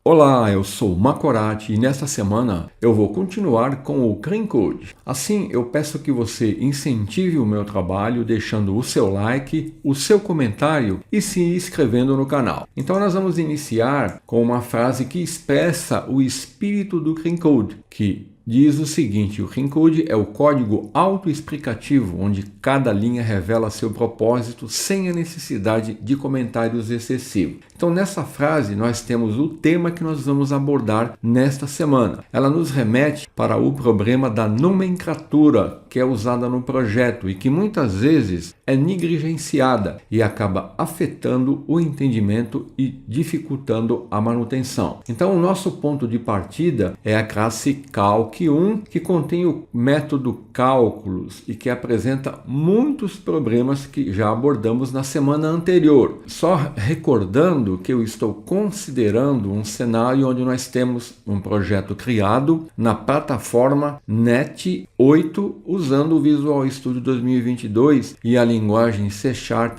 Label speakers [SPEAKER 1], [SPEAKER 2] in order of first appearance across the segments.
[SPEAKER 1] Olá, eu sou o Macorati e nesta semana eu vou continuar com o Clean Code. Assim, eu peço que você incentive o meu trabalho deixando o seu like, o seu comentário e se inscrevendo no canal. Então nós vamos iniciar com uma frase que expressa o espírito do Clean Code, que diz o seguinte: o Clean Code é o código autoexplicativo, onde cada linha revela seu propósito sem a necessidade de comentários excessivos. Então, nessa frase, nós temos o tema que nós vamos abordar nesta semana. Ela nos remete para o problema da nomenclatura que é usada no projeto e que muitas vezes é negligenciada e acaba afetando o entendimento e dificultando a manutenção. Então, o nosso ponto de partida é a classe Calc 1, que contém o método cálculos e que apresenta muitos problemas que já abordamos na semana anterior. Só recordando que eu estou considerando um cenário onde nós temos um projeto criado na plataforma NET 8 usando o Visual Studio 2022 e a linguagem C#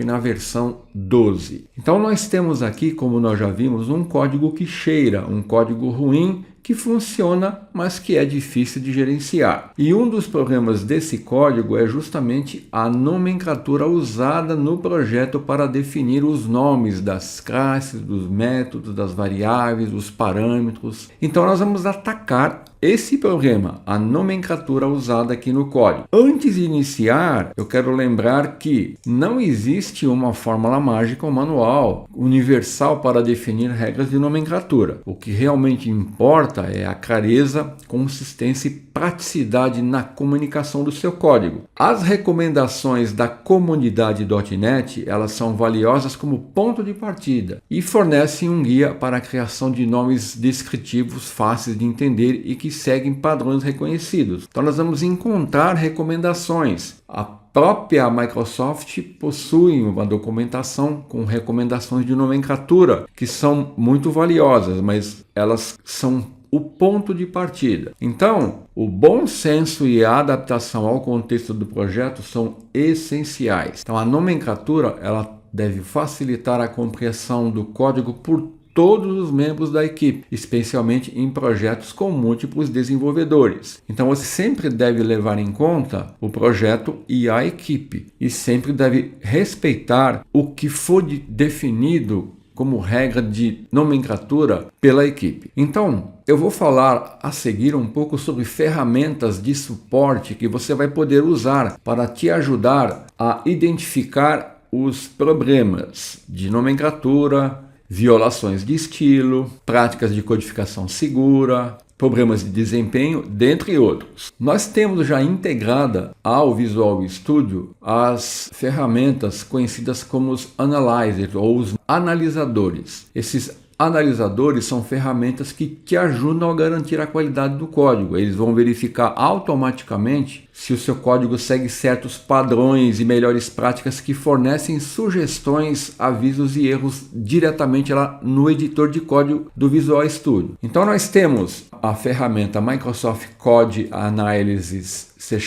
[SPEAKER 1] na versão 12. Então nós temos aqui, como nós já vimos, um código que cheira, um código ruim, que funciona, mas que é difícil de gerenciar. E um dos problemas desse código é justamente a nomenclatura usada no projeto para definir os nomes das classes, dos métodos, das variáveis, dos parâmetros. Então nós vamos atacar esse problema, a nomenclatura usada aqui no código. Antes de iniciar, eu quero lembrar que não existe uma fórmula mágica ou manual universal para definir regras de nomenclatura. O que realmente importa é a clareza, consistência e praticidade na comunicação do seu código. As recomendações da comunidade .NET, elas são valiosas como ponto de partida e fornecem um guia para a criação de nomes descritivos fáceis de entender e que seguem padrões reconhecidos. Então nós vamos encontrar recomendações. A própria Microsoft possui uma documentação com recomendações de nomenclatura que são muito valiosas, mas elas são o ponto de partida. Então, o bom senso e a adaptação ao contexto do projeto são essenciais. Então, a nomenclatura ela deve facilitar a compreensão do código por todos os membros da equipe, especialmente em projetos com múltiplos desenvolvedores. Então você sempre deve levar em conta o projeto e a equipe e sempre deve respeitar o que for definido como regra de nomenclatura pela equipe. Então, eu vou falar a seguir um pouco sobre ferramentas de suporte que você vai poder usar para te ajudar a identificar os problemas de nomenclatura, violações de estilo, práticas de codificação segura, problemas de desempenho, dentre outros. Nós temos já integrada ao Visual Studio as ferramentas conhecidas como os analyzers ou os analisadores. Esses analisadores são ferramentas que te ajudam a garantir a qualidade do código. Eles vão verificar automaticamente se o seu código segue certos padrões e melhores práticas que fornecem sugestões, avisos e erros diretamente lá no editor de código do Visual Studio. Então nós temos a ferramenta Microsoft Code Analysis C#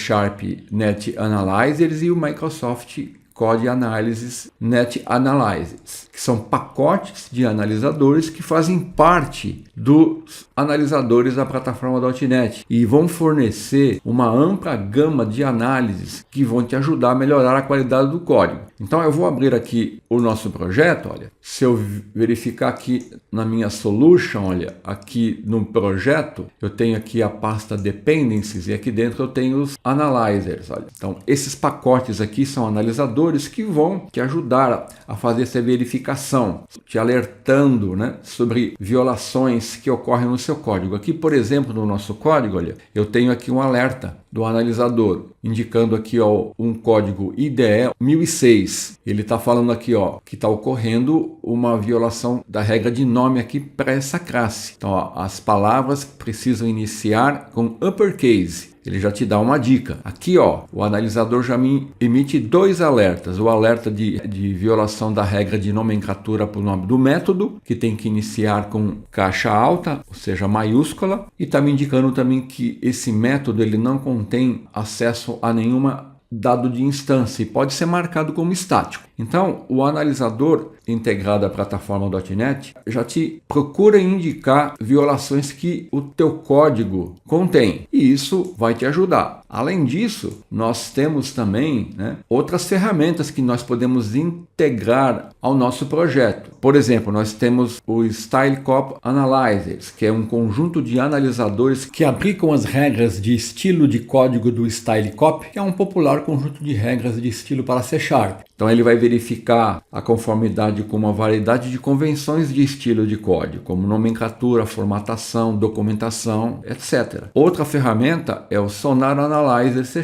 [SPEAKER 1] Net Analyzers e o Microsoft Code Analysis Net Analysis, que são pacotes de analisadores que fazem parte dos analisadores da plataforma .NET e vão fornecer uma ampla gama de análises que vão te ajudar a melhorar a qualidade do código. Então eu vou abrir aqui o nosso projeto, olha, se eu verificar aqui na minha solution, olha, aqui no projeto, eu tenho aqui a pasta dependencies e aqui dentro eu tenho os analyzers, olha. Então esses pacotes aqui são analisadores que vão te ajudar a fazer essa verificação, te alertando, né, sobre violações que ocorrem no seu código. Aqui, por exemplo, no nosso código, olha, eu tenho aqui um alerta do analisador, indicando aqui ó, um código IDE 1006. Ele está falando aqui ó, que está ocorrendo uma violação da regra de nome aqui para essa classe. Então ó, as palavras precisam iniciar com uppercase. Ele já te dá uma dica. Aqui, ó, o analisador já me emite dois alertas. O alerta de violação da regra de nomenclatura para o nome do método, que tem que iniciar com caixa alta, ou seja, maiúscula. E está me indicando também que esse método ele não contém acesso a nenhuma dado de instância e pode ser marcado como estático. Então, o analisador integrado à plataforma .NET já te procura indicar violações que o teu código contém, e isso vai te ajudar. Além disso, nós temos também, outras ferramentas que nós podemos integrar ao nosso projeto. Por exemplo, nós temos o StyleCop Analyzers, que é um conjunto de analisadores que aplicam as regras de estilo de código do StyleCop, que é um popular conjunto de regras de estilo para C#. Então ele vai verificar a conformidade com uma variedade de convenções de estilo de código, como nomenclatura, formatação, documentação, etc. Outra ferramenta é o Sonar Analyzer C#,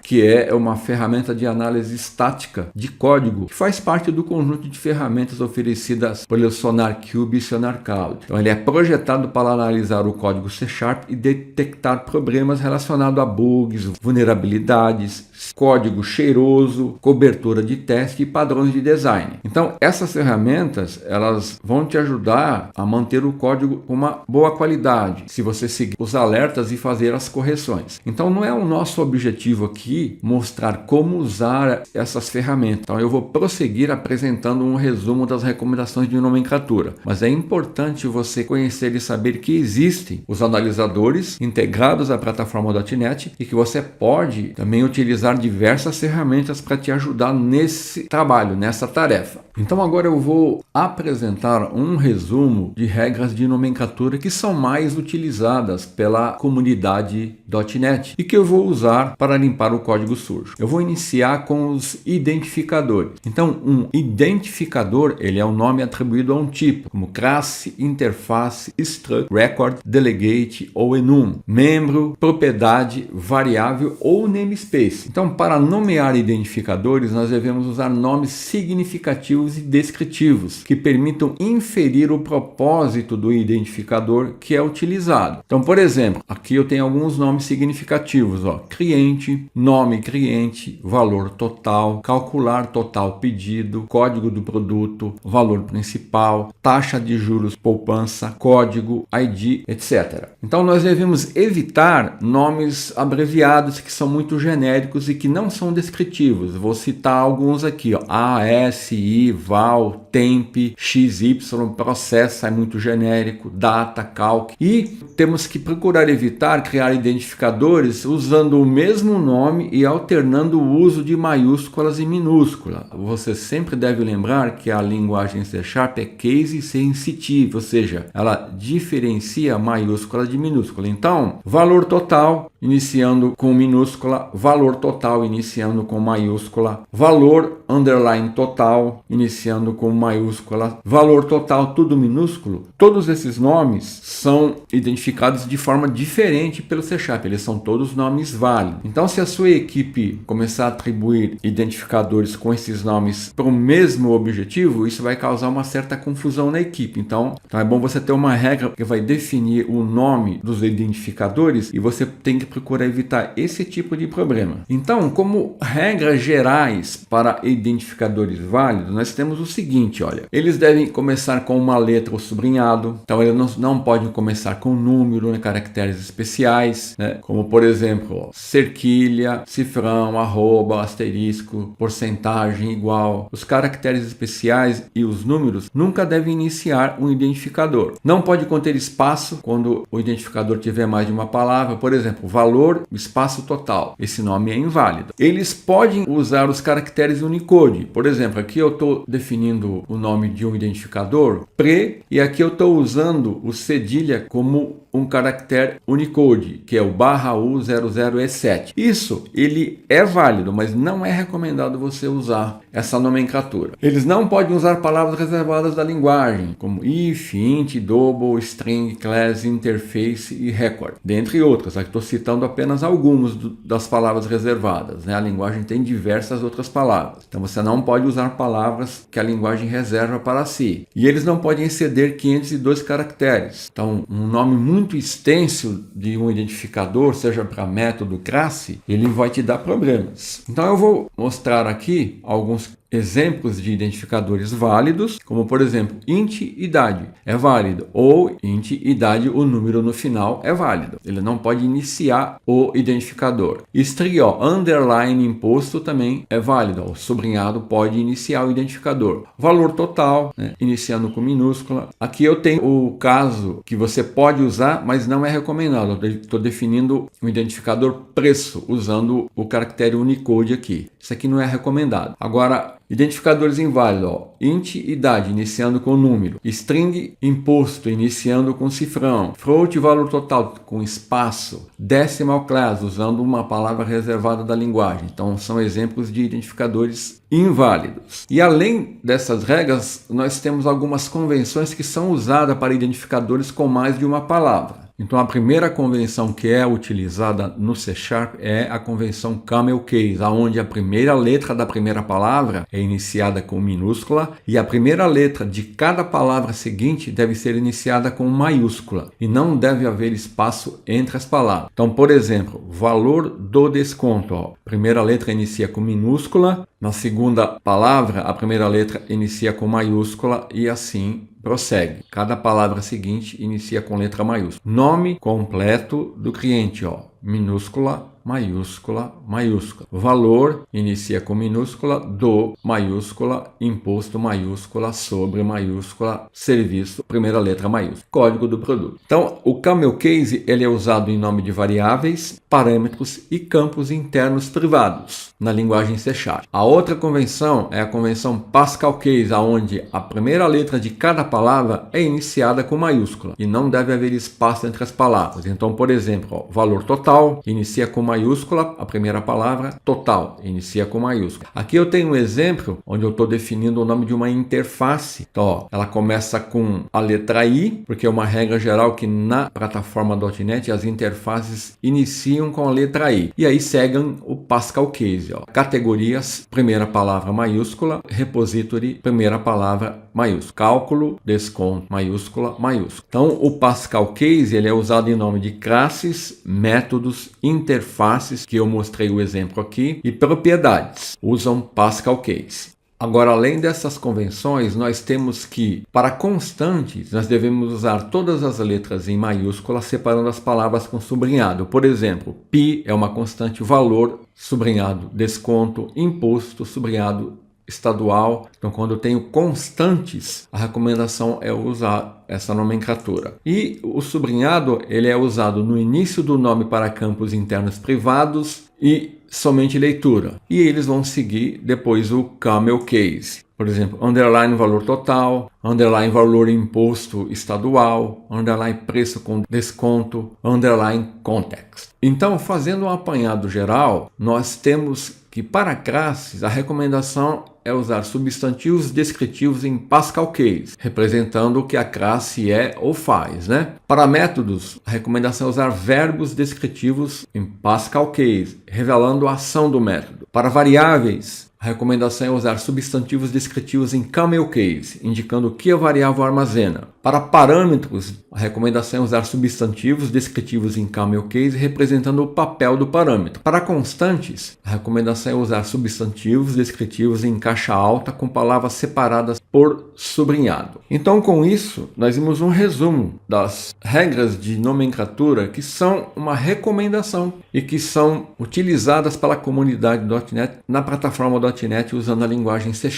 [SPEAKER 1] que é uma ferramenta de análise estática de código, que faz parte do conjunto de ferramentas oferecidas pelo SonarQube e SonarCloud. Então ele é projetado para analisar o código C# e detectar problemas relacionados a bugs, vulnerabilidades, código cheiroso, cobertura de teste e padrões de design. Então, essas ferramentas, elas vão te ajudar a manter o código com uma boa qualidade, se você seguir os alertas e fazer as correções. Então, não é o nosso objetivo aqui mostrar como usar essas ferramentas. Então, eu vou prosseguir apresentando um resumo das recomendações de nomenclatura. Mas é importante você conhecer e saber que existem os analisadores integrados à plataforma .NET e que você pode também utilizar diversas ferramentas para te ajudar nesse trabalho, nessa tarefa. Então agora eu vou apresentar um resumo de regras de nomenclatura que são mais utilizadas pela comunidade .NET e que eu vou usar para limpar o código sujo. Eu vou iniciar com os identificadores. Então um identificador, ele é um nome atribuído a um tipo, como classe, interface, struct, record, delegate ou enum, membro, propriedade, variável ou namespace. Então, para nomear identificadores, nós devemos usar nomes significativos e descritivos que permitam inferir o propósito do identificador que é utilizado. Então, por exemplo, aqui eu tenho alguns nomes significativos, cliente, nome cliente, valor total, calcular total pedido, código do produto, valor principal, taxa de juros poupança, código, ID, etc. Então, nós devemos evitar nomes abreviados que são muito genéricos e que não são descritivos. Vou citar alguns aqui, ASI, val, temp, XY, processo é muito genérico, data, calc. E temos que procurar evitar criar identificadores usando o mesmo nome e alternando o uso de maiúsculas e minúsculas. Você sempre deve lembrar que a linguagem C# é case sensitive, ou seja, ela diferencia maiúscula de minúscula. Então, valor total iniciando com minúscula, valor total iniciando com maiúscula, valor underline total iniciando com maiúscula, valor total tudo minúsculo. Todos esses nomes são identificados de forma diferente pelo C#, eles são todos nomes válidos. Então, se a sua equipe começar a atribuir identificadores com esses nomes para o mesmo objetivo, isso vai causar uma certa confusão na equipe. Então é bom você ter uma regra que vai definir o nome dos identificadores e você tem que procurar evitar esse tipo de problema. Então, como regras gerais para identificadores válidos, nós temos o seguinte, eles devem começar com uma letra ou sublinhado, então eles não podem começar com número, caracteres especiais, como por exemplo, cerquilha, cifrão, arroba, asterisco, porcentagem, igual. Os caracteres especiais e os números nunca devem iniciar um identificador. Não pode conter espaço quando o identificador tiver mais de uma palavra, por exemplo, valor, espaço total. Esse nome é inválido. Eles podem usar os caracteres Unicode. Por exemplo, aqui eu estou definindo o nome de um identificador, pre, e aqui eu estou usando o cedilha como um caractere Unicode, que é o /U00E7. Isso, ele é válido, mas não é recomendado você usar essa nomenclatura. Eles não podem usar palavras reservadas da linguagem, como if, int, double, string, class, interface e record, dentre outras. Aqui estou citando apenas algumas das palavras reservadas. A linguagem tem diversas outras palavras. Então você não pode usar palavras que a linguagem reserva para si. E eles não podem exceder 502 caracteres. Então, um nome muito extenso de um identificador, seja para método, classe, ele vai te dar problemas. Então eu vou mostrar aqui alguns exemplos de identificadores válidos, como por exemplo, int idade é válido, ou int idade, o número no final é válido. Ele não pode iniciar o identificador. String, underline imposto também é válido. O sublinhado pode iniciar o identificador. Valor total, né, iniciando com minúscula. Aqui eu tenho o caso que você pode usar, mas não é recomendado. Eu estou definindo o identificador preço, usando o caractere Unicode aqui. Isso aqui não é recomendado. Agora, identificadores inválidos, int idade, iniciando com número, string imposto, iniciando com cifrão, float valor total com espaço, decimal class, usando uma palavra reservada da linguagem. Então, são exemplos de identificadores inválidos. E além dessas regras, nós temos algumas convenções que são usadas para identificadores com mais de uma palavra. Então, a primeira convenção que é utilizada no C# é a convenção camel case, onde a primeira letra da primeira palavra é iniciada com minúscula e a primeira letra de cada palavra seguinte deve ser iniciada com maiúscula e não deve haver espaço entre as palavras. Então, por exemplo, valor do desconto. Primeira letra inicia com minúscula, na segunda palavra a primeira letra inicia com maiúscula e assim prossegue. Cada palavra seguinte inicia com letra maiúscula. Nome completo do cliente, minúscula, maiúscula, maiúscula. Valor inicia com minúscula, do maiúscula, imposto maiúscula, sobre maiúscula, serviço, primeira letra maiúscula. Código do produto. Então, o camel case ele é usado em nome de variáveis, parâmetros e campos internos privados na linguagem C#. A outra convenção é a convenção Pascal case, onde a primeira letra de cada palavra é iniciada com maiúscula e não deve haver espaço entre as palavras. Então, por exemplo, valor total inicia com maiúscula, a primeira palavra, total, inicia com maiúscula. Aqui eu tenho um exemplo onde eu estou definindo o nome de uma interface. Então, ela começa com a letra I, porque é uma regra geral que na plataforma .NET as interfaces iniciam com a letra I. E aí seguem o Pascal case. Categorias, primeira palavra maiúscula, repository, primeira palavra maiúscula. Cálculo, desconto, maiúscula, maiúscula. Então, o Pascal case ele é usado em nome de classes, métodos, interfaces, que eu mostrei o exemplo aqui, e propriedades. Usam Pascal case. Agora, além dessas convenções, nós temos que, para constantes, nós devemos usar todas as letras em maiúscula, separando as palavras com sublinhado. Por exemplo, pi é uma constante valor, sublinhado, desconto, imposto, sublinhado, estadual. Então, quando eu tenho constantes, a recomendação é usar essa nomenclatura. E o sublinhado ele é usado no início do nome para campos internos privados e somente leitura. E eles vão seguir depois o camel case. Por exemplo, underline valor total, underline valor imposto estadual, underline preço com desconto, underline context. Então, fazendo um apanhado geral, nós temos que para classes a recomendação é usar substantivos descritivos em Pascal case, representando o que a classe é ou faz, né? Para métodos, a recomendação é usar verbos descritivos em Pascal case, revelando a ação do método. Para variáveis, a recomendação é usar substantivos descritivos em camel case, indicando o que a variável armazena. Para parâmetros, a recomendação é usar substantivos descritivos em camel case, representando o papel do parâmetro. Para constantes, a recomendação é usar substantivos descritivos em caixa alta com palavras separadas por sublinhado. Então, com isso, nós vimos um resumo das regras de nomenclatura que são uma recomendação e que são utilizadas pela comunidade .NET na plataforma .NET usando a linguagem C#.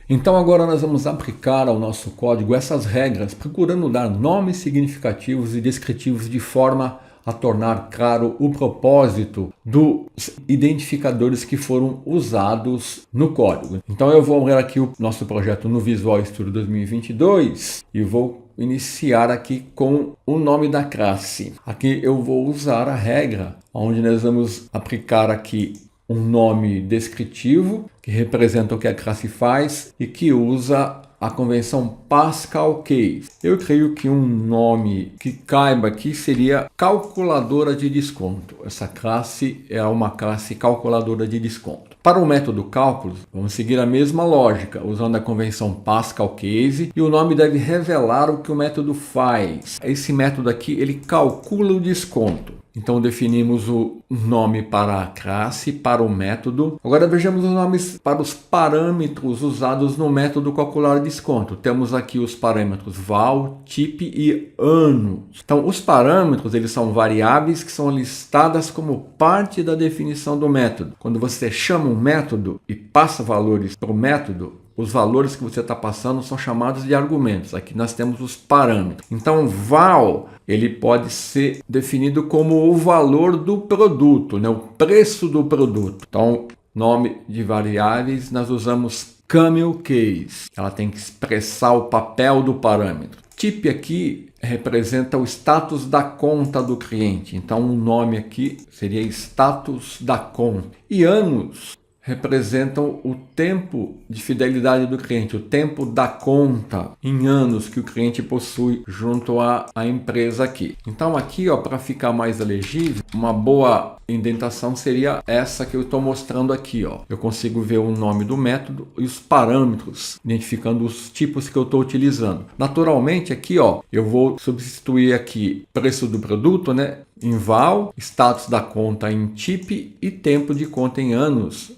[SPEAKER 1] Então agora nós vamos aplicar ao nosso código essas regras, procurando dar nomes significativos e descritivos de forma a tornar claro o propósito dos identificadores que foram usados no código. Então eu vou abrir aqui o nosso projeto no Visual Studio 2022 e vou iniciar aqui com o nome da classe. Aqui eu vou usar a regra onde nós vamos aplicar aqui um nome descritivo que representa o que a classe faz e que usa a convenção Pascal case. Eu creio que um nome que caiba aqui seria calculadora de desconto. Essa classe é uma classe calculadora de desconto. Para o método cálculos, vamos seguir a mesma lógica, usando a convenção Pascal-Case, e o nome deve revelar o que o método faz. Esse método aqui, ele calcula o desconto. Então definimos o nome para a classe, para o método. Agora vejamos os nomes para os parâmetros usados no método calcular desconto. Temos aqui os parâmetros val, type e anos. Então os parâmetros, eles são variáveis que são listadas como parte da definição do método. Quando você chama um método e passa valores para o método, os valores que você está passando são chamados de argumentos. Aqui nós temos os parâmetros. Então, val, ele pode ser definido como o valor do produto, né? O preço do produto. Então, nome de variáveis, nós usamos camel case. Ela tem que expressar o papel do parâmetro. Type aqui representa o status da conta do cliente. Então, o nome aqui seria status da conta. E anos representam o tempo de fidelidade do cliente, o tempo da conta em anos que o cliente possui junto à empresa aqui. Então aqui, para ficar mais legível, uma boa indentação seria essa que eu estou mostrando aqui. Eu consigo ver o nome do método e os parâmetros, identificando os tipos que eu estou utilizando. Naturalmente aqui, eu vou substituir aqui preço do produto, né? Em val, status da conta em type e tempo de conta em anos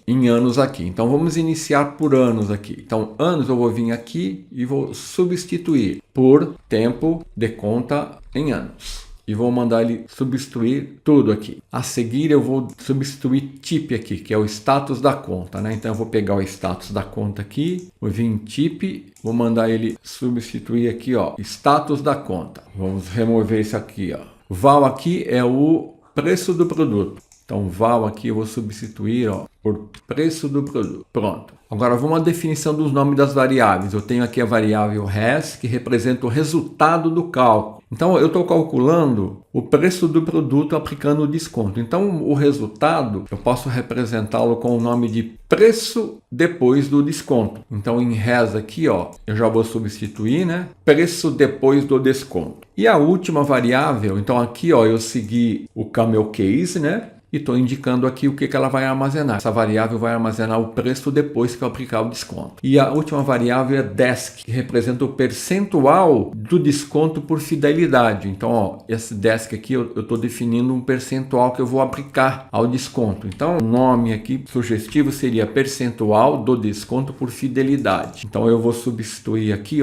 [SPEAKER 1] aqui. Então vamos iniciar por anos aqui. Então anos eu vou vir aqui e vou substituir por tempo de conta em anos. E vou mandar ele substituir tudo aqui. A seguir eu vou substituir type aqui, que é o status da conta, né? Então eu vou pegar o status da conta aqui, vou vir em type, vou mandar ele substituir aqui, status da conta. Vamos remover isso aqui, Val aqui é o preço do produto. Então, val aqui eu vou substituir por preço do produto. Pronto. Agora, vamos à definição dos nomes das variáveis. Eu tenho aqui a variável res, que representa o resultado do cálculo. Então, eu estou calculando o preço do produto aplicando o desconto. Então, o resultado, eu posso representá-lo com o nome de preço depois do desconto. Então, em res aqui, eu já vou substituir, né? Preço depois do desconto. E a última variável, então aqui, eu segui o camel case, né? E estou indicando aqui o que ela vai armazenar. Essa variável vai armazenar o preço depois que eu aplicar o desconto. E a última variável é desk, que representa o percentual do desconto por fidelidade. Então, esse desk aqui eu estou definindo um percentual que eu vou aplicar ao desconto. Então, o nome aqui sugestivo seria percentual do desconto por fidelidade. Então, eu vou substituir aqui,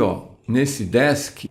[SPEAKER 1] nesse desk,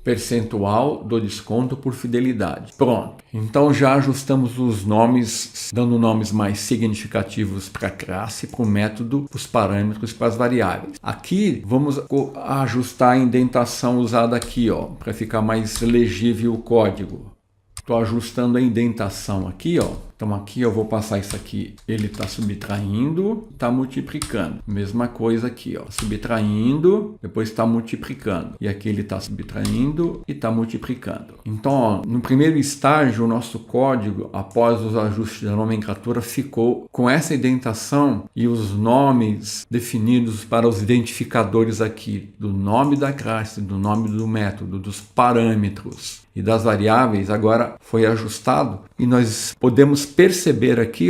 [SPEAKER 1] percentual do desconto por fidelidade. Pronto. Então já ajustamos os nomes, dando nomes mais significativos para a classe, para o método, para os parâmetros, para as variáveis. Aqui vamos ajustar a indentação usada aqui, para ficar mais legível o código. Estou ajustando a indentação aqui, Então aqui eu vou passar isso aqui, ele está subtraindo, está multiplicando. Mesma coisa aqui, subtraindo, depois está multiplicando. E aqui ele está subtraindo e está multiplicando. Então, no primeiro estágio, o nosso código, após os ajustes da nomenclatura, ficou com essa indentação e os nomes definidos para os identificadores aqui, do nome da classe, do nome do método, dos parâmetros e das variáveis, agora foi ajustado e nós podemos perceber aqui,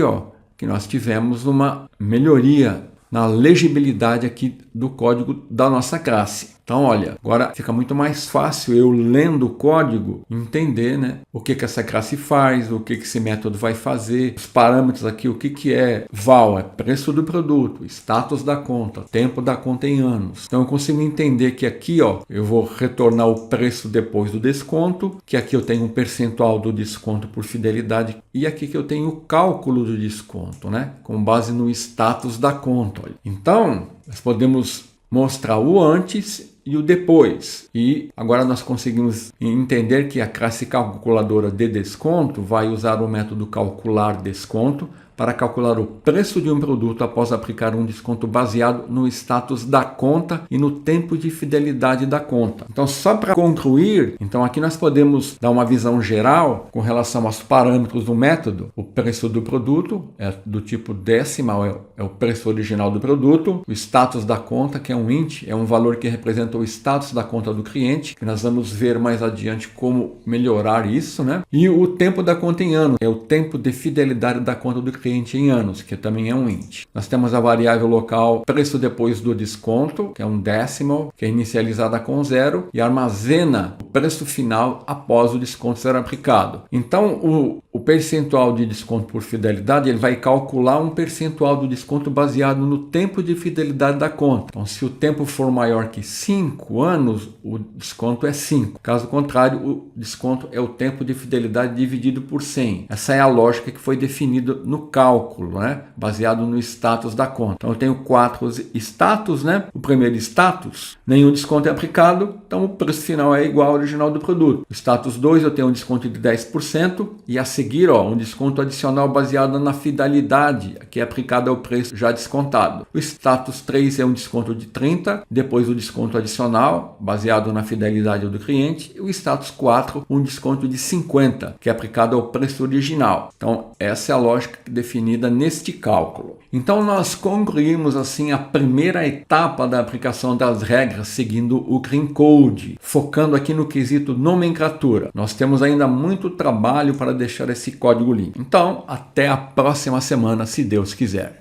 [SPEAKER 1] que nós tivemos uma melhoria na legibilidade aqui do código da nossa classe. Então, olha, agora fica muito mais fácil eu lendo o código entender, né, o que essa classe faz, o que esse método vai fazer, os parâmetros aqui, o que é val, é preço do produto, status da conta, tempo da conta em anos. Então, eu consigo entender que aqui, eu vou retornar o preço depois do desconto, que aqui eu tenho um percentual do desconto por fidelidade e aqui que eu tenho o cálculo do desconto, né, com base no status da conta. Olha. Então, nós podemos mostrar o antes e o depois. E agora nós conseguimos entender que a classe calculadora de desconto vai usar o método calcular desconto para calcular o preço de um produto após aplicar um desconto baseado no status da conta e no tempo de fidelidade da conta. Então, só para concluir, então aqui nós podemos dar uma visão geral com relação aos parâmetros do método. O preço do produto é do tipo decimal, é o preço original do produto. O status da conta, que é um int, é um valor que representa o status da conta do cliente, que nós vamos ver mais adiante como melhorar isso, né? E o tempo da conta em anos, é o tempo de fidelidade da conta do cliente. cliente em anos, que também é um int. Nós temos a variável local preço depois do desconto, que é um decimal, que é inicializada com 0 e armazena o preço final após o desconto ser aplicado. Então, o percentual de desconto por fidelidade, ele vai calcular um percentual do desconto baseado no tempo de fidelidade da conta. Então, se o tempo for maior que 5 anos, o desconto é 5. Caso contrário, o desconto é o tempo de fidelidade dividido por 100. Essa é a lógica que foi definida no cálculo, né? Baseado no status da conta. Então, eu tenho 4 status, né? O primeiro status, nenhum desconto é aplicado, então o preço final é igual ao original do produto. O status 2, eu tenho um desconto de 10% e a seguir, um desconto adicional baseado na fidelidade, que é aplicado ao preço já descontado. O status 3 é um desconto de 30%, depois o desconto adicional, baseado na fidelidade do cliente, e o status 4, um desconto de 50%, que é aplicado ao preço original. Então, essa é a lógica definida neste cálculo. Então, nós concluímos assim a primeira etapa da aplicação das regras seguindo o Clean Code, focando aqui no quesito nomenclatura. Nós temos ainda muito trabalho para deixar esse código limpo. Então, até a próxima semana, se Deus quiser.